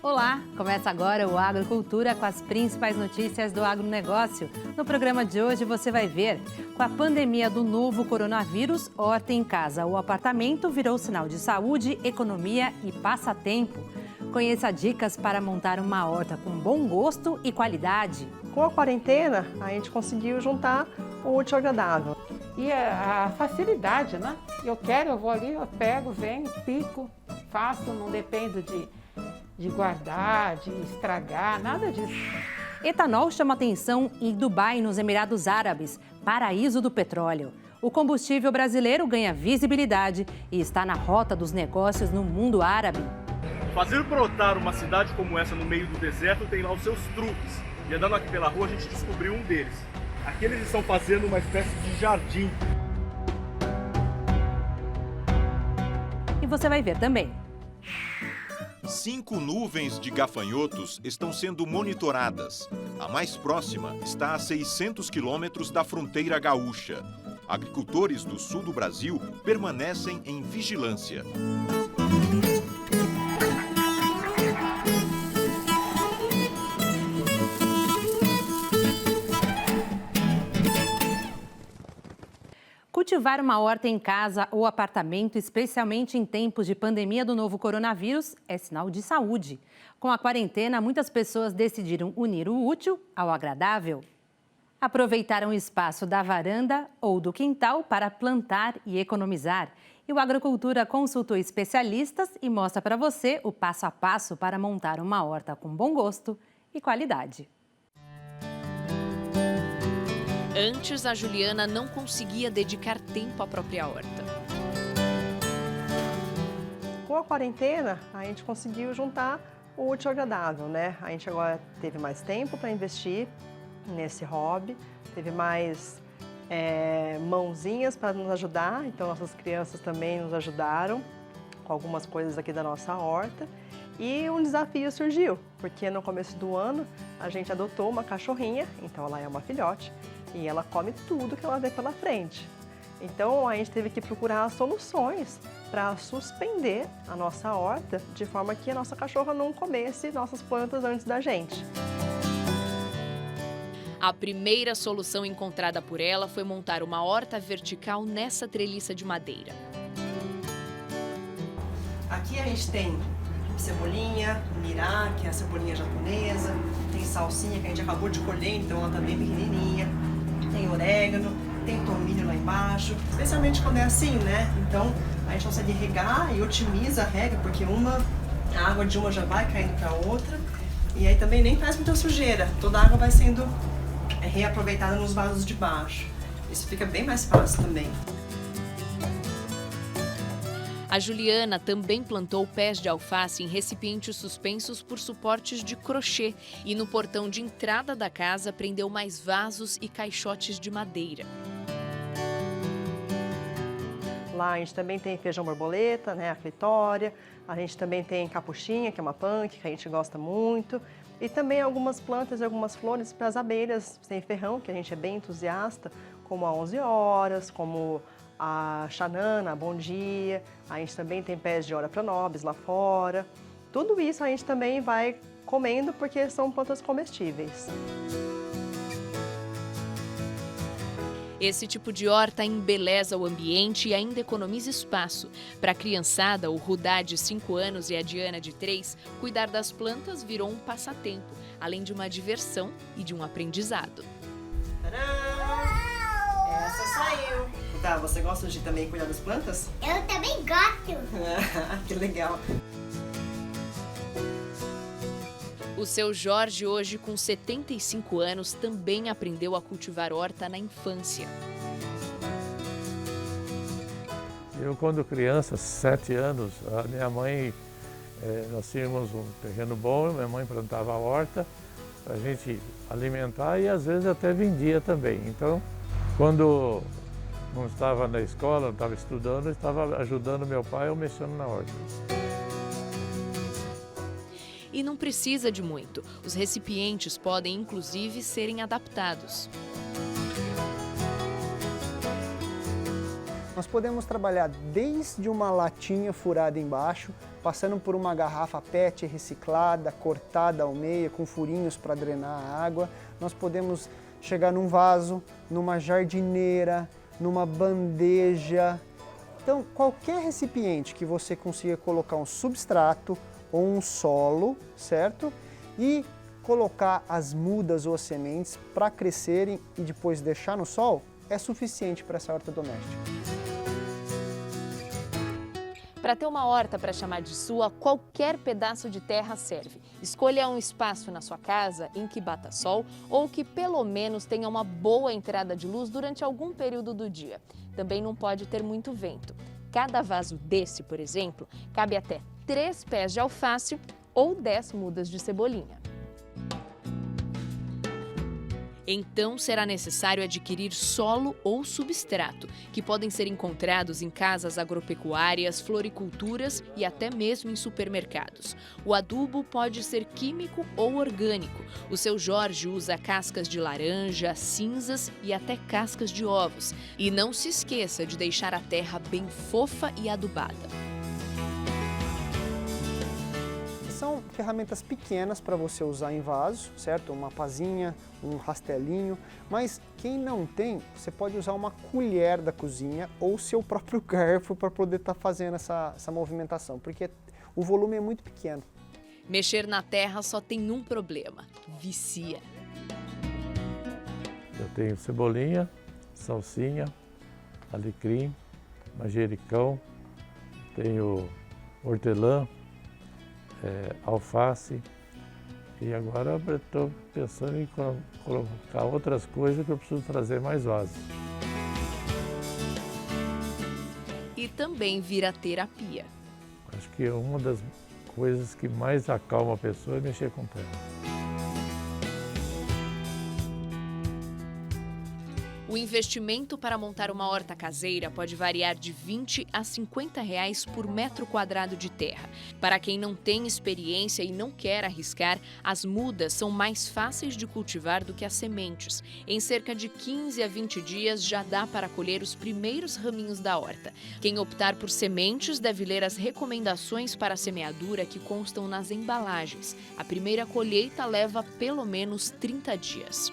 Olá, começa agora o Agrocultura com as principais notícias do agronegócio. No programa de hoje você vai ver, com a pandemia do novo coronavírus, horta em casa ou apartamento virou sinal de saúde, economia e passatempo. Conheça dicas para montar uma horta com bom gosto e qualidade. Com a quarentena, a gente conseguiu juntar o útil ao agradável. E a facilidade, né? Eu vou ali, eu pego, venho, pico, faço, não dependo de guardar, de estragar, nada disso. Etanol chama atenção em Dubai, nos Emirados Árabes, paraíso do petróleo. O combustível brasileiro ganha visibilidade e está na rota dos negócios no mundo árabe. Fazer brotar uma cidade como essa no meio do deserto tem lá os seus truques. E andando aqui pela rua a gente descobriu um deles. Aqui eles estão fazendo uma espécie de jardim. E você vai ver também. 5 nuvens de gafanhotos estão sendo monitoradas. A mais próxima está a 600 quilômetros da fronteira gaúcha. Agricultores do sul do Brasil permanecem em vigilância. Cultivar uma horta em casa ou apartamento, especialmente em tempos de pandemia do novo coronavírus, é sinal de saúde. Com a quarentena, muitas pessoas decidiram unir o útil ao agradável. Aproveitaram o espaço da varanda ou do quintal para plantar e economizar. E o Agrocultura consultou especialistas e mostra para você o passo a passo para montar uma horta com bom gosto e qualidade. Antes, a Juliana não conseguia dedicar tempo à própria horta. Com a quarentena, a gente conseguiu juntar o útil ao agradável, né? A gente agora teve mais tempo para investir nesse hobby, teve mais mãozinhas para nos ajudar, então nossas crianças também nos ajudaram com algumas coisas aqui da nossa horta. E um desafio surgiu, porque no começo do ano a gente adotou uma cachorrinha, então ela é uma filhote, e ela come tudo que ela vê pela frente. Então a gente teve que procurar soluções para suspender a nossa horta, de forma que a nossa cachorra não comesse nossas plantas antes da gente. A primeira solução encontrada por ela foi montar uma horta vertical nessa treliça de madeira. Aqui a gente tem cebolinha, nirá, que é a cebolinha japonesa, tem salsinha que a gente acabou de colher, então ela tá bem pequenininha, tem orégano, tem tomilho lá embaixo, especialmente quando é assim, né? Então a gente consegue regar e otimiza a rega, porque a água de uma já vai caindo para outra, e aí também nem faz muita sujeira, toda a água vai sendo reaproveitada nos vasos de baixo. Isso fica bem mais fácil também. A Juliana também plantou pés de alface em recipientes suspensos por suportes de crochê e no portão de entrada da casa prendeu mais vasos e caixotes de madeira. Lá a gente também tem feijão borboleta, né, a clitória, a gente também tem capuchinha, que é uma punk, que a gente gosta muito, e também algumas plantas e algumas flores para as abelhas sem ferrão, que a gente é bem entusiasta, como a 11 horas, como a xanana, a bom dia, a gente também tem pés de hora pronobis lá fora. Tudo isso a gente também vai comendo porque são plantas comestíveis. Esse tipo de horta embeleza o ambiente e ainda economiza espaço. Para a criançada, o Rudá, de 5 anos, e a Diana, de 3, cuidar das plantas virou um passatempo, além de uma diversão e de um aprendizado. Tcharam! Essa saiu! Tá, você gosta de também cuidar das plantas? Eu também gosto! Que legal! O seu Jorge, hoje com 75 anos, também aprendeu a cultivar horta na infância. Eu, quando criança, 7 anos, a minha mãe, nós tínhamos um terreno bom, minha mãe plantava a horta para a gente alimentar e às vezes até vendia também. Então, quando não estava na escola, não estava estudando, eu estava ajudando meu pai ou mexendo na horta. E não precisa de muito. Os recipientes podem, inclusive, serem adaptados. Nós podemos trabalhar desde uma latinha furada embaixo, passando por uma garrafa PET reciclada, cortada ao meio, com furinhos para drenar a água. Nós podemos chegar num vaso, numa jardineira, numa bandeja. Então, qualquer recipiente que você consiga colocar um substrato ou um solo, certo? E colocar as mudas ou as sementes para crescerem e depois deixar no sol, é suficiente para essa horta doméstica. Para ter uma horta para chamar de sua, qualquer pedaço de terra serve. Escolha um espaço na sua casa em que bata sol ou que pelo menos tenha uma boa entrada de luz durante algum período do dia. Também não pode ter muito vento. Cada vaso desse, por exemplo, cabe até 3 pés de alface ou 10 mudas de cebolinha. Então, será necessário adquirir solo ou substrato, que podem ser encontrados em casas agropecuárias, floriculturas e até mesmo em supermercados. O adubo pode ser químico ou orgânico. O seu Jorge usa cascas de laranja, cinzas e até cascas de ovos. E não se esqueça de deixar a terra bem fofa e adubada. São ferramentas pequenas para você usar em vaso, certo? Uma pazinha, um rastelinho, mas quem não tem, você pode usar uma colher da cozinha ou seu próprio garfo para poder estar fazendo essa movimentação, porque o volume é muito pequeno. Mexer na terra só tem um problema: vicia. Eu tenho cebolinha, salsinha, alecrim, manjericão, tenho hortelã, alface, e agora eu estou pensando em colocar outras coisas que eu preciso trazer mais vasos. E também vira terapia. Acho que uma das coisas que mais acalma a pessoa é mexer com terra. O investimento para montar uma horta caseira pode variar de R$20 a R$50 por metro quadrado de terra. Para quem não tem experiência e não quer arriscar, as mudas são mais fáceis de cultivar do que as sementes. Em cerca de 15 a 20 dias já dá para colher os primeiros raminhos da horta. Quem optar por sementes deve ler as recomendações para a semeadura que constam nas embalagens. A primeira colheita leva pelo menos 30 dias.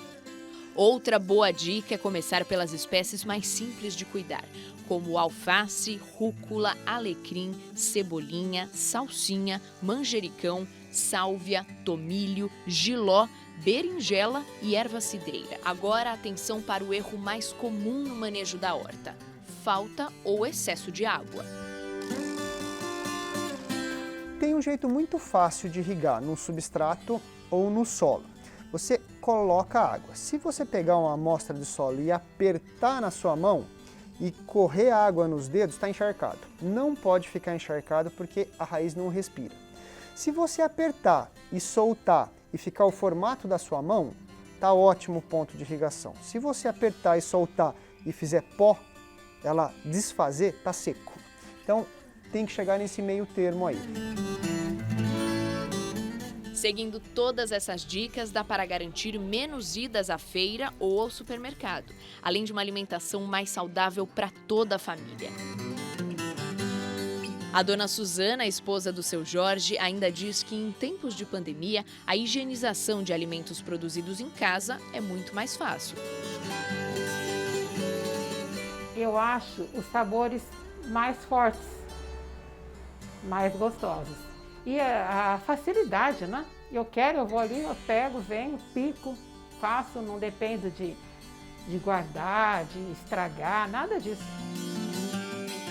Outra boa dica é começar pelas espécies mais simples de cuidar, como alface, rúcula, alecrim, cebolinha, salsinha, manjericão, sálvia, tomilho, jiló, berinjela e erva cidreira. Agora, atenção para o erro mais comum no manejo da horta: falta ou excesso de água. Tem um jeito muito fácil de irrigar no substrato ou no solo. Você coloca água. Se você pegar uma amostra de solo e apertar na sua mão e correr água nos dedos, está encharcado. Não pode ficar encharcado porque a raiz não respira. Se você apertar e soltar e ficar o formato da sua mão, está ótimo o ponto de irrigação. Se você apertar e soltar e fizer pó, ela desfazer, está seco. Então tem que chegar nesse meio termo aí. Seguindo todas essas dicas, dá para garantir menos idas à feira ou ao supermercado, além de uma alimentação mais saudável para toda a família. A dona Suzana, a esposa do seu Jorge, ainda diz que em tempos de pandemia, a higienização de alimentos produzidos em casa é muito mais fácil. Eu acho os sabores mais fortes, mais gostosos. E a facilidade, né? Eu vou ali, eu pego, venho, pico, faço, não dependo de guardar, de estragar, nada disso.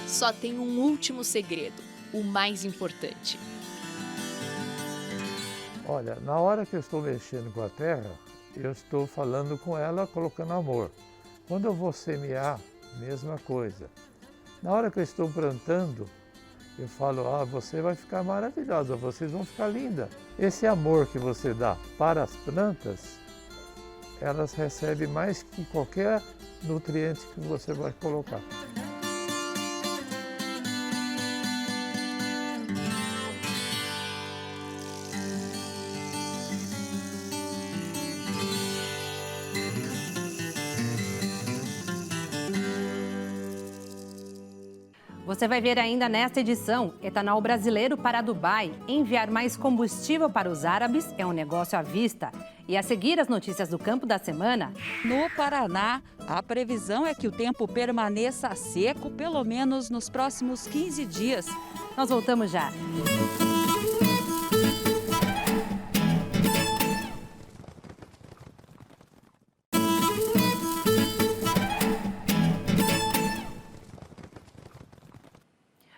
Só tem um último segredo, o mais importante. Olha, na hora que eu estou mexendo com a terra, eu estou falando com ela, colocando amor. Quando eu vou semear, mesma coisa. Na hora que eu estou plantando, eu falo, você vai ficar maravilhosa, vocês vão ficar linda. Esse amor que você dá para as plantas, elas recebem mais que qualquer nutriente que você vai colocar. Você vai ver ainda nesta edição, etanol brasileiro para Dubai. Enviar mais combustível para os árabes é um negócio à vista. E a seguir as notícias do campo da semana. No Paraná, a previsão é que o tempo permaneça seco pelo menos nos próximos 15 dias. Nós voltamos já.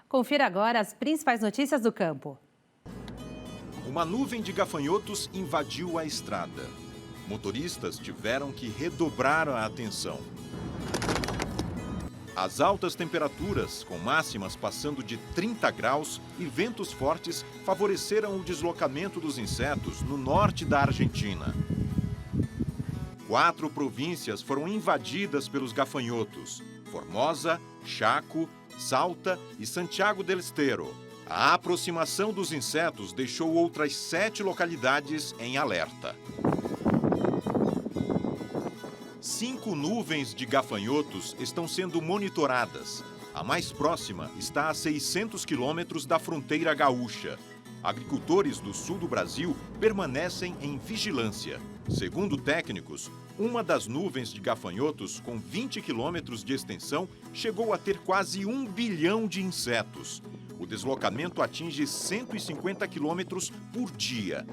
Confira agora as principais notícias do campo. Uma nuvem de gafanhotos invadiu a estrada. Motoristas tiveram que redobrar a atenção. As altas temperaturas, com máximas passando de 30 graus e ventos fortes, favoreceram o deslocamento dos insetos no norte da Argentina. 4 províncias foram invadidas pelos gafanhotos: Formosa, Chaco, Salta e Santiago del Estero. A aproximação dos insetos deixou outras 7 localidades em alerta. 5 nuvens de gafanhotos estão sendo monitoradas. A mais próxima está a 600 quilômetros da fronteira gaúcha. Agricultores do sul do Brasil permanecem em vigilância. Segundo técnicos, uma das nuvens de gafanhotos, com 20 quilômetros de extensão, chegou a ter quase 1 bilhão de insetos. O deslocamento atinge 150 quilômetros por dia.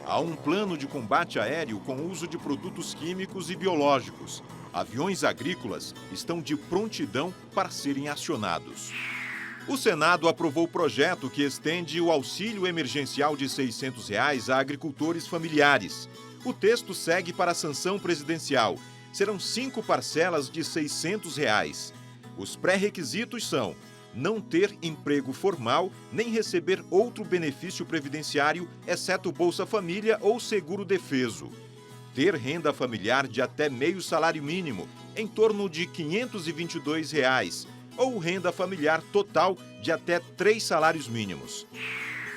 Há um plano de combate aéreo com uso de produtos químicos e biológicos. Aviões agrícolas estão de prontidão para serem acionados. O Senado aprovou o projeto que estende o auxílio emergencial de R$ 600 a agricultores familiares. O texto segue para a sanção presidencial. Serão 5 parcelas de R$ 600. Os pré-requisitos são não ter emprego formal nem receber outro benefício previdenciário, exceto Bolsa Família ou seguro-defeso. Ter renda familiar de até meio salário mínimo, em torno de R$ 522, ou renda familiar total de até 3 salários mínimos.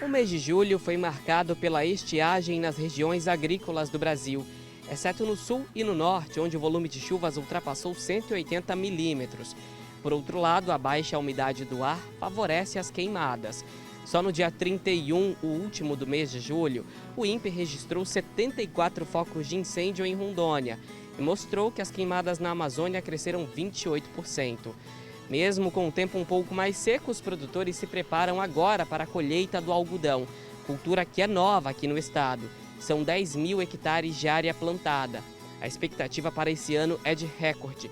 O mês de julho foi marcado pela estiagem nas regiões agrícolas do Brasil, exceto no sul e no norte, onde o volume de chuvas ultrapassou 180 milímetros. Por outro lado, a baixa umidade do ar favorece as queimadas. Só no dia 31, o último do mês de julho, o INPE registrou 74 focos de incêndio em Rondônia e mostrou que as queimadas na Amazônia cresceram 28%. Mesmo com o tempo um pouco mais seco, os produtores se preparam agora para a colheita do algodão, cultura que é nova aqui no estado. São 10 mil hectares de área plantada. A expectativa para esse ano é de recorde.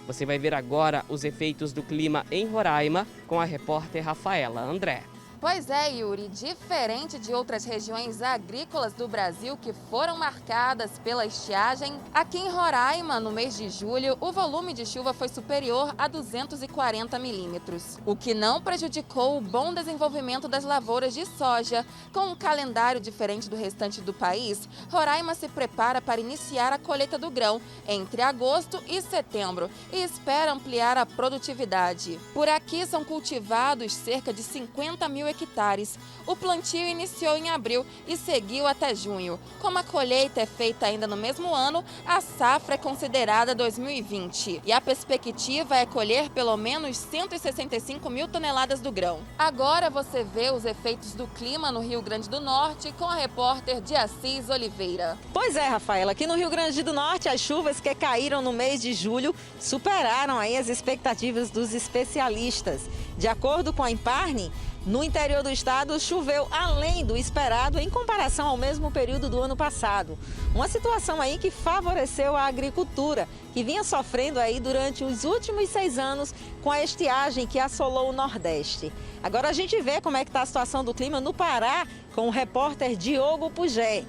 Você vai ver agora os efeitos do clima em Roraima com a repórter Rafaela André. Pois é, Yuri, diferente de outras regiões agrícolas do Brasil que foram marcadas pela estiagem, aqui em Roraima, no mês de julho, o volume de chuva foi superior a 240 milímetros, o que não prejudicou o bom desenvolvimento das lavouras de soja. Com um calendário diferente do restante do país, Roraima se prepara para iniciar a colheita do grão entre agosto e setembro e espera ampliar a produtividade. Por aqui são cultivados cerca de 50 mil hectares. O plantio iniciou em abril e seguiu até junho. Como a colheita é feita ainda no mesmo ano, a safra é considerada 2020 e a perspectiva é colher pelo menos 165 mil toneladas do grão. Agora você vê os efeitos do clima no Rio Grande do Norte com a repórter de Assis Oliveira. Pois é, Rafaela, aqui no Rio Grande do Norte as chuvas que caíram no mês de julho superaram aí as expectativas dos especialistas. De acordo com a Imparni, no interior do estado, choveu além do esperado em comparação ao mesmo período do ano passado. Uma situação aí que favoreceu a agricultura, que vinha sofrendo aí durante os últimos 6 anos com a estiagem que assolou o Nordeste. Agora a gente vê como é que está a situação do clima no Pará com o repórter Diogo Pugé.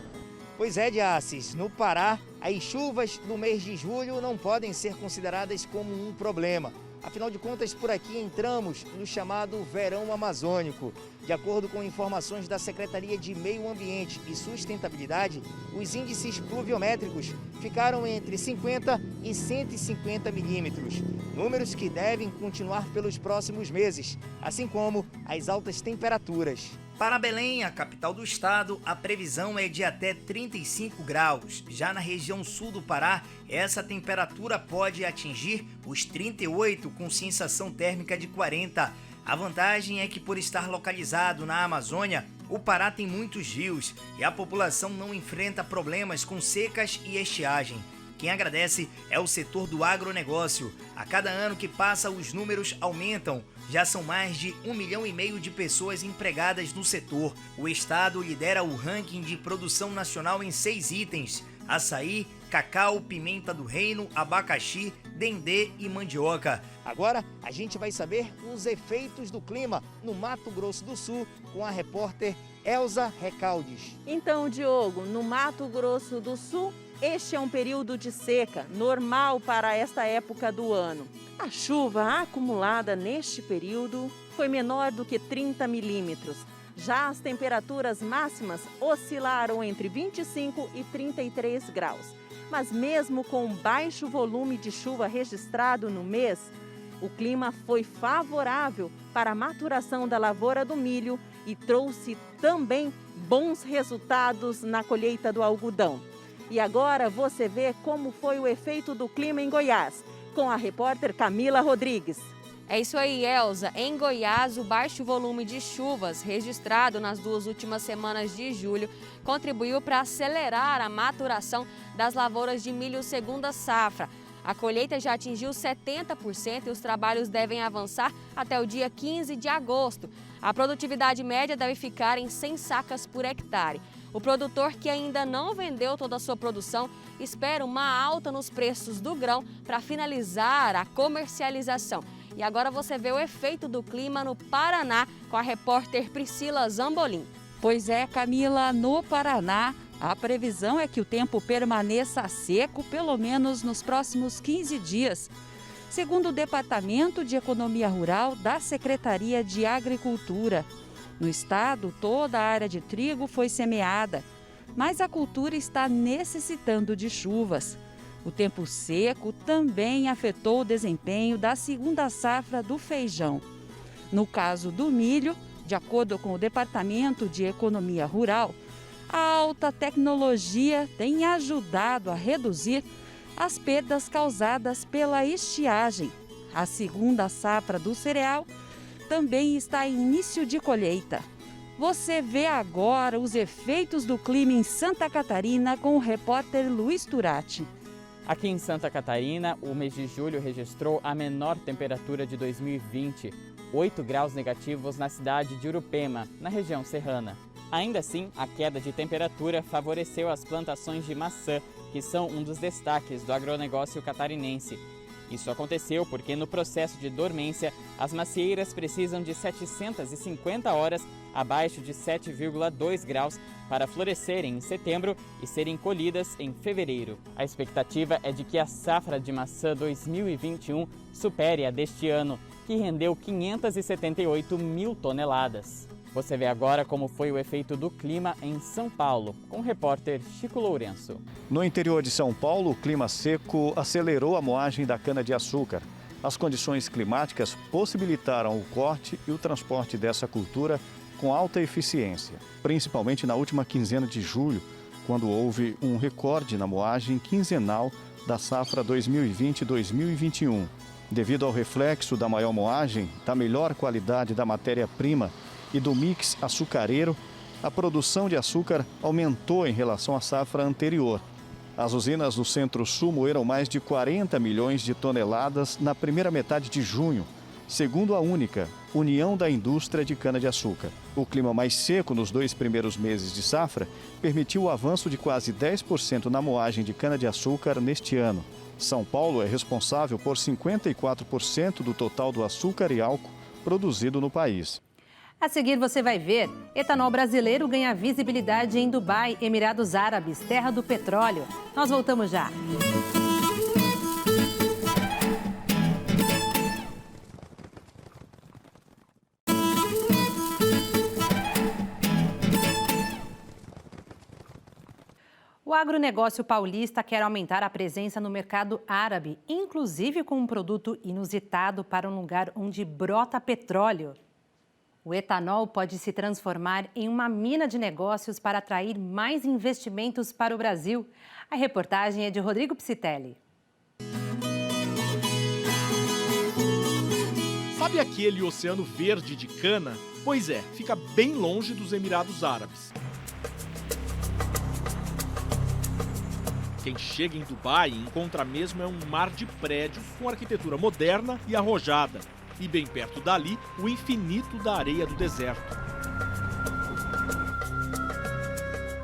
Pois é, Diassis, no Pará, as chuvas do mês de julho não podem ser consideradas como um problema. Afinal de contas, por aqui entramos no chamado verão amazônico. De acordo com informações da Secretaria de Meio Ambiente e Sustentabilidade, os índices pluviométricos ficaram entre 50 e 150 milímetros, números que devem continuar pelos próximos meses, assim como as altas temperaturas. Para Belém, a capital do estado, a previsão é de até 35 graus. Já na região sul do Pará, essa temperatura pode atingir os 38, com sensação térmica de 40. A vantagem é que, por estar localizado na Amazônia, o Pará tem muitos rios e a população não enfrenta problemas com secas e estiagem. Quem agradece é o setor do agronegócio. A cada ano que passa, os números aumentam. Já são mais de 1,5 milhão de pessoas empregadas no setor. O estado lidera o ranking de produção nacional em 6 itens: açaí, cacau, pimenta do reino, abacaxi, dendê e mandioca. Agora a gente vai saber os efeitos do clima no Mato Grosso do Sul com a repórter Elza Recaldes. Então, Diogo, no Mato Grosso do Sul, este é um período de seca, normal para esta época do ano. A chuva acumulada neste período foi menor do que 30 milímetros. Já as temperaturas máximas oscilaram entre 25 e 33 graus. Mas mesmo com baixo volume de chuva registrado no mês, o clima foi favorável para a maturação da lavoura do milho e trouxe também bons resultados na colheita do algodão. E agora você vê como foi o efeito do clima em Goiás, com a repórter Camila Rodrigues. É isso aí, Elza. Em Goiás, o baixo volume de chuvas registrado nas 2 últimas semanas de julho contribuiu para acelerar a maturação das lavouras de milho segunda safra. A colheita já atingiu 70% e os trabalhos devem avançar até o dia 15 de agosto. A produtividade média deve ficar em 100 sacas por hectare. O produtor que ainda não vendeu toda a sua produção espera uma alta nos preços do grão para finalizar a comercialização. E agora você vê o efeito do clima no Paraná com a repórter Priscila Zambolim. Pois é, Camila, no Paraná, a previsão é que o tempo permaneça seco pelo menos nos próximos 15 dias. Segundo o Departamento de Economia Rural da Secretaria de Agricultura. No estado, toda a área de trigo foi semeada, mas a cultura está necessitando de chuvas. O tempo seco também afetou o desempenho da segunda safra do feijão. No caso do milho, de acordo com o Departamento de Economia Rural, a alta tecnologia tem ajudado a reduzir as perdas causadas pela estiagem. A segunda safra do cereal também está em início de colheita. Você vê agora os efeitos do clima em Santa Catarina com o repórter Luiz Turati. Aqui em Santa Catarina, o mês de julho registrou a menor temperatura de 2020, 8 graus negativos na cidade de Urupema, na região serrana. Ainda assim, a queda de temperatura favoreceu as plantações de maçã, que são um dos destaques do agronegócio catarinense. Isso aconteceu porque no processo de dormência, as macieiras precisam de 750 horas abaixo de 7,2 graus para florescerem em setembro e serem colhidas em fevereiro. A expectativa é de que a safra de maçã 2021 supere a deste ano, que rendeu 578 mil toneladas. Você vê agora como foi o efeito do clima em São Paulo, com o repórter Chico Lourenço. No interior de São Paulo, o clima seco acelerou a moagem da cana-de-açúcar. As condições climáticas possibilitaram o corte e o transporte dessa cultura com alta eficiência, principalmente na última quinzena de julho, quando houve um recorde na moagem quinzenal da safra 2020-2021. Devido ao reflexo da maior moagem, da melhor qualidade da matéria-prima e do mix açucareiro, a produção de açúcar aumentou em relação à safra anterior. As usinas do Centro-Sul moeram mais de 40 milhões de toneladas na primeira metade de junho, segundo a única União da Indústria de Cana-de-Açúcar. O clima mais seco nos 2 primeiros meses de safra permitiu o avanço de quase 10% na moagem de cana-de-açúcar neste ano. São Paulo é responsável por 54% do total do açúcar e álcool produzido no país. A seguir você vai ver, etanol brasileiro ganha visibilidade em Dubai, Emirados Árabes, terra do petróleo. Nós voltamos já. O agronegócio paulista quer aumentar a presença no mercado árabe, inclusive com um produto inusitado para um lugar onde brota petróleo. O etanol pode se transformar em uma mina de negócios para atrair mais investimentos para o Brasil. A reportagem é de Rodrigo Psitelli. Sabe aquele oceano verde de Cana? Pois é, fica bem longe dos Emirados Árabes. Quem chega em Dubai encontra mesmo um mar de prédios com arquitetura moderna e arrojada. E bem perto dali, o infinito da areia do deserto.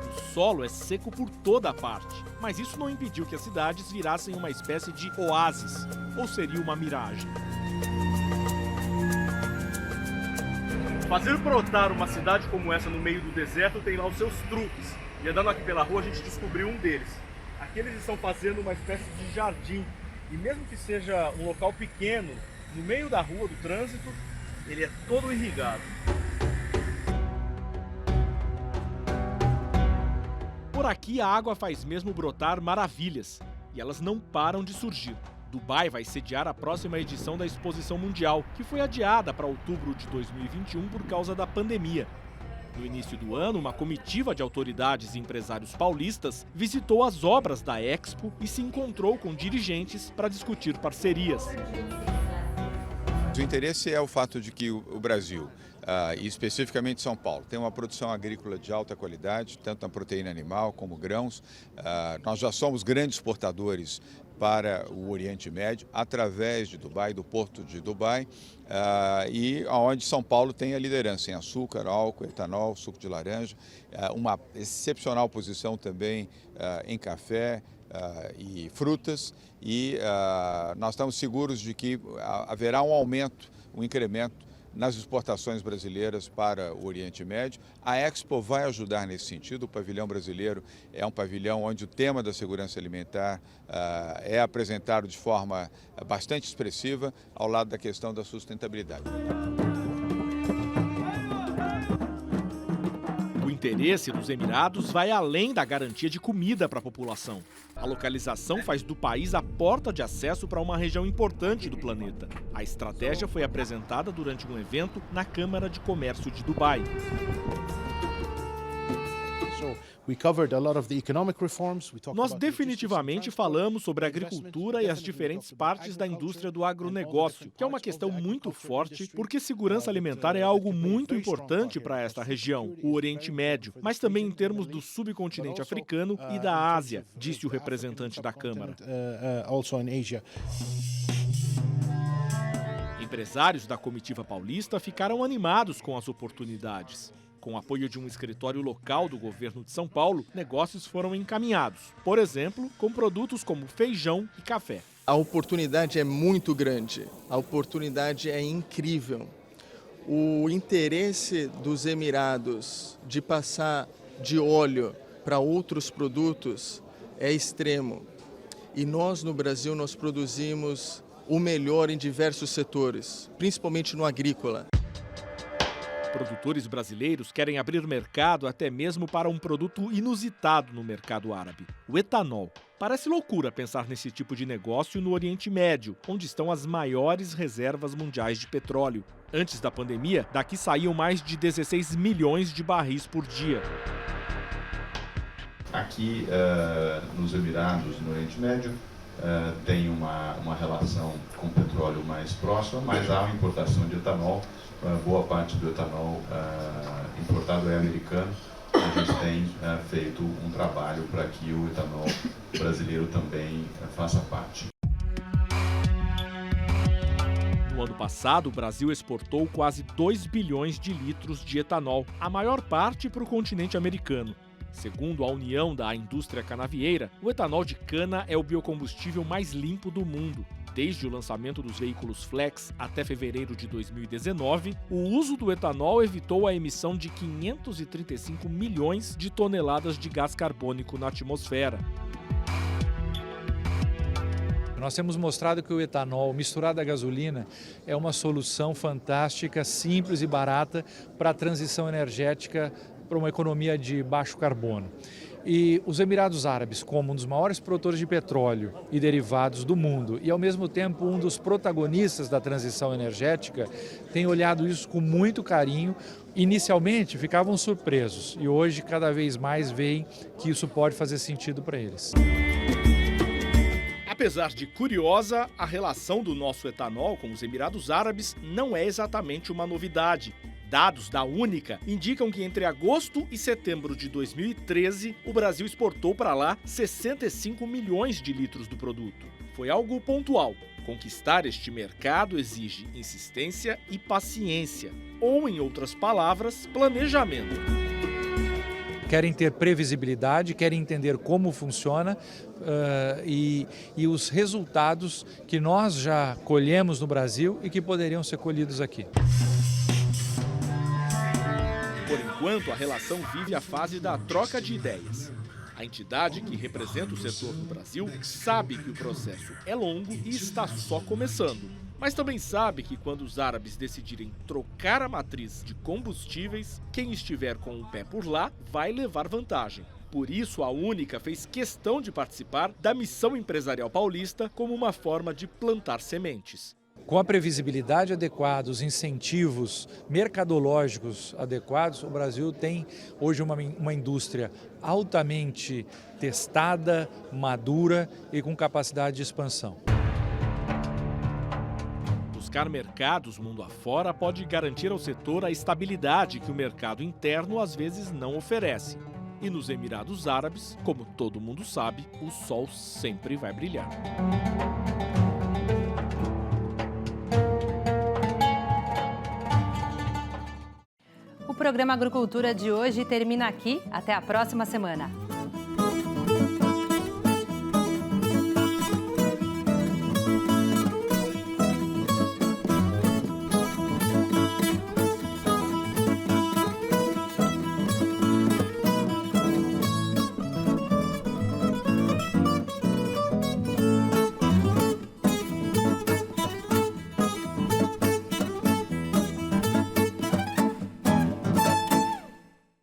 O solo é seco por toda a parte, mas isso não impediu que as cidades virassem uma espécie de oásis, ou seria uma miragem. Fazer brotar uma cidade como essa no meio do deserto tem lá os seus truques. E andando aqui pela rua a gente descobriu um deles. Aqui eles estão fazendo uma espécie de jardim. E mesmo que seja um local pequeno, no meio da rua, do trânsito, ele é todo irrigado. Por aqui a água faz mesmo brotar maravilhas. E elas não param de surgir. Dubai vai sediar a próxima edição da Exposição Mundial, que foi adiada para outubro de 2021 por causa da pandemia. No início do ano, uma comitiva de autoridades e empresários paulistas visitou as obras da Expo e se encontrou com dirigentes para discutir parcerias. O interesse é o fato de que o Brasil, e especificamente São Paulo, tem uma produção agrícola de alta qualidade, tanto na proteína animal como grãos. Nós já somos grandes exportadores para o Oriente Médio, através de Dubai, do porto de Dubai, e onde São Paulo tem a liderança em açúcar, álcool, etanol, suco de laranja, uma excepcional posição também em café e frutas, e nós estamos seguros de que haverá um aumento, um incremento nas exportações brasileiras para o Oriente Médio. A Expo vai ajudar nesse sentido. O pavilhão brasileiro é um pavilhão onde o tema da segurança alimentar é apresentado de forma bastante expressiva, ao lado da questão da sustentabilidade. O interesse dos Emirados vai além da garantia de comida para a população. A localização faz do país a porta de acesso para uma região importante do planeta. A estratégia foi apresentada durante um evento na Câmara de Comércio de Dubai. Nós definitivamente falamos sobre a agricultura e as diferentes partes da indústria do agronegócio, que é uma questão muito forte, porque segurança alimentar é algo muito importante para esta região, o Oriente Médio, mas também em termos do subcontinente africano e da Ásia, disse o representante da Câmara. Empresários da comitiva paulista ficaram animados com as oportunidades. Com o apoio de um escritório local do governo de São Paulo, negócios foram encaminhados. Por exemplo, com produtos como feijão e café. A oportunidade é muito grande, a oportunidade é incrível. O interesse dos Emirados de passar de óleo para outros produtos é extremo. E nós no Brasil nós produzimos o melhor em diversos setores, principalmente no agrícola. Produtores brasileiros querem abrir mercado até mesmo para um produto inusitado no mercado árabe, o etanol. Parece loucura pensar nesse tipo de negócio no Oriente Médio, onde estão as maiores reservas mundiais de petróleo. Antes da pandemia, daqui saíam mais de 16 milhões de barris por dia. Aqui nos Emirados, no Oriente Médio, tem uma relação com o petróleo mais próxima, mas há uma importação de etanol. Boa parte do etanol importado é americano. A gente tem feito um trabalho para que o etanol brasileiro também faça parte. No ano passado, o Brasil exportou quase 2 bilhões de litros de etanol, a maior parte para o continente americano. Segundo a União da Indústria Canavieira, o etanol de cana é o biocombustível mais limpo do mundo. Desde o lançamento dos veículos Flex até fevereiro de 2019, o uso do etanol evitou a emissão de 535 milhões de toneladas de gás carbônico na atmosfera. Nós temos mostrado que o etanol misturado à gasolina é uma solução fantástica, simples e barata para a transição energética para uma economia de baixo carbono. E os Emirados Árabes, como um dos maiores produtores de petróleo e derivados do mundo e, ao mesmo tempo, um dos protagonistas da transição energética, tem olhado isso com muito carinho. Inicialmente ficavam surpresos e hoje cada vez mais veem que isso pode fazer sentido para eles. Apesar de curiosa, a relação do nosso etanol com os Emirados Árabes não é exatamente uma novidade. Dados da Única indicam que entre agosto e setembro de 2013, o Brasil exportou para lá 65 milhões de litros do produto. Foi algo pontual. Conquistar este mercado exige insistência e paciência, ou, em outras palavras, planejamento. Querem ter previsibilidade, querem entender como funciona e os resultados que nós já colhemos no Brasil e que poderiam ser colhidos aqui. Por enquanto, a relação vive a fase da troca de ideias. A entidade que representa o setor no Brasil sabe que o processo é longo e está só começando. Mas também sabe que quando os árabes decidirem trocar a matriz de combustíveis, quem estiver com o pé por lá vai levar vantagem. Por isso, a Única fez questão de participar da missão empresarial paulista como uma forma de plantar sementes. Com a previsibilidade adequada, os incentivos mercadológicos adequados, o Brasil tem hoje uma indústria altamente testada, madura e com capacidade de expansão. Buscar mercados mundo afora pode garantir ao setor a estabilidade que o mercado interno às vezes não oferece. E nos Emirados Árabes, como todo mundo sabe, o sol sempre vai brilhar. O programa Agricultura de hoje termina aqui. Até a próxima semana.